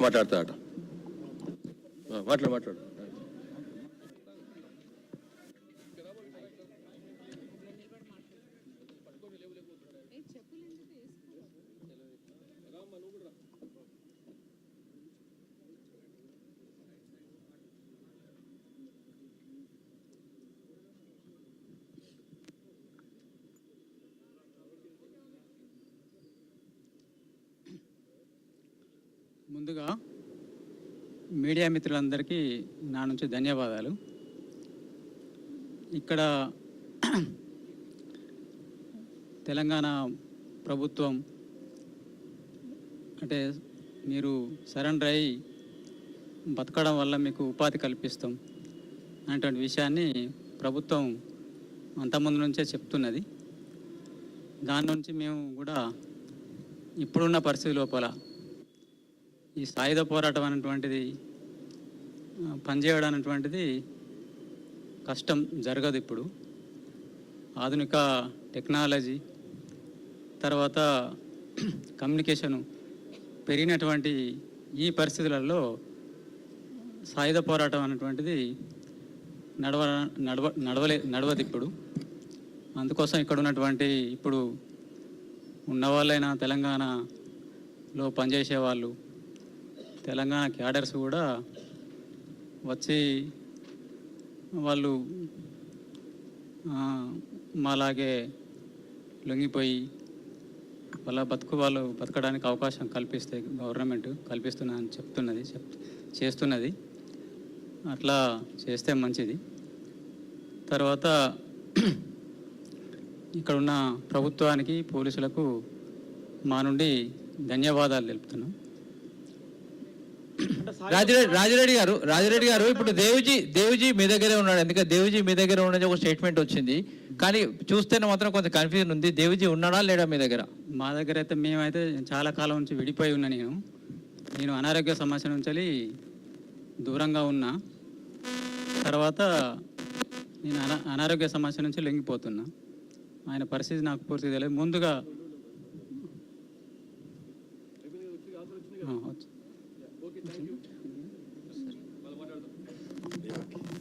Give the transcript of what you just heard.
మాట్లాడతాడట. మాట్లాడు. ముందుగా మీడియా మిత్రులందరికీ నా నుంచి ధన్యవాదాలు. ఇక్కడ తెలంగాణ ప్రభుత్వం అంటే మీరు సరెండర్ అయ్యి బతకడం వల్ల మీకు ఉపాధి కల్పిస్తాం అనేటువంటి విషయాన్ని ప్రభుత్వం అంతకుముందు నుంచే చెప్తున్నది. దాని నుంచి మేము కూడా ఇప్పుడున్న పరిస్థితి లోపల ఈ సాయుధ పోరాటం అనేటువంటిది పనిచేయడం అనేటువంటిది కష్టం, జరగదు. ఇప్పుడు ఆధునిక టెక్నాలజీ తర్వాత కమ్యూనికేషను పెరిగినటువంటి ఈ పరిస్థితులలో సాయుధ పోరాటం అనేటువంటిది నడవదు ఇప్పుడు. అందుకోసం ఇక్కడ ఉన్నటువంటి ఇప్పుడు ఉన్నవాళ్ళైనా తెలంగాణలో పనిచేసే వాళ్ళు, తెలంగాణ క్యాడర్స్ కూడా వచ్చి వాళ్ళు మాలాగే లొంగిపోయి వాళ్ళ వాళ్ళు బతకడానికి అవకాశం కల్పిస్తే గవర్నమెంట్ కల్పిస్తున్నదని చేస్తున్నది. అట్లా చేస్తే మంచిది. తర్వాత ఇక్కడున్న ప్రభుత్వానికి, పోలీసులకు మా నుండి ధన్యవాదాలు తెలుపుతున్నాం. రాజిరెడ్డి గారు ఇప్పుడు దేవిజీ మీ దగ్గరే ఉన్నాడు. ఎందుకంటే దేవిజీ మీ దగ్గర ఉన్నది ఒక స్టేట్మెంట్ వచ్చింది, కానీ చూస్తేనే మాత్రం కొంత కన్ఫ్యూజన్ ఉంది. దేవిజీ ఉన్నాడా లేడా మీ దగ్గర? మా దగ్గర అయితే మేమైతే చాలా కాలం నుంచి విడిపోయి ఉన్నా. నేను అనారోగ్య సమస్య నుంచి దూరంగా ఉన్నా. తర్వాత నేను అనారోగ్య సమస్య నుంచి లొంగిపోతున్నా. ఆయన పరిస్థితి నాకు పూర్తిగా తెలియదు. ముందుగా Okay.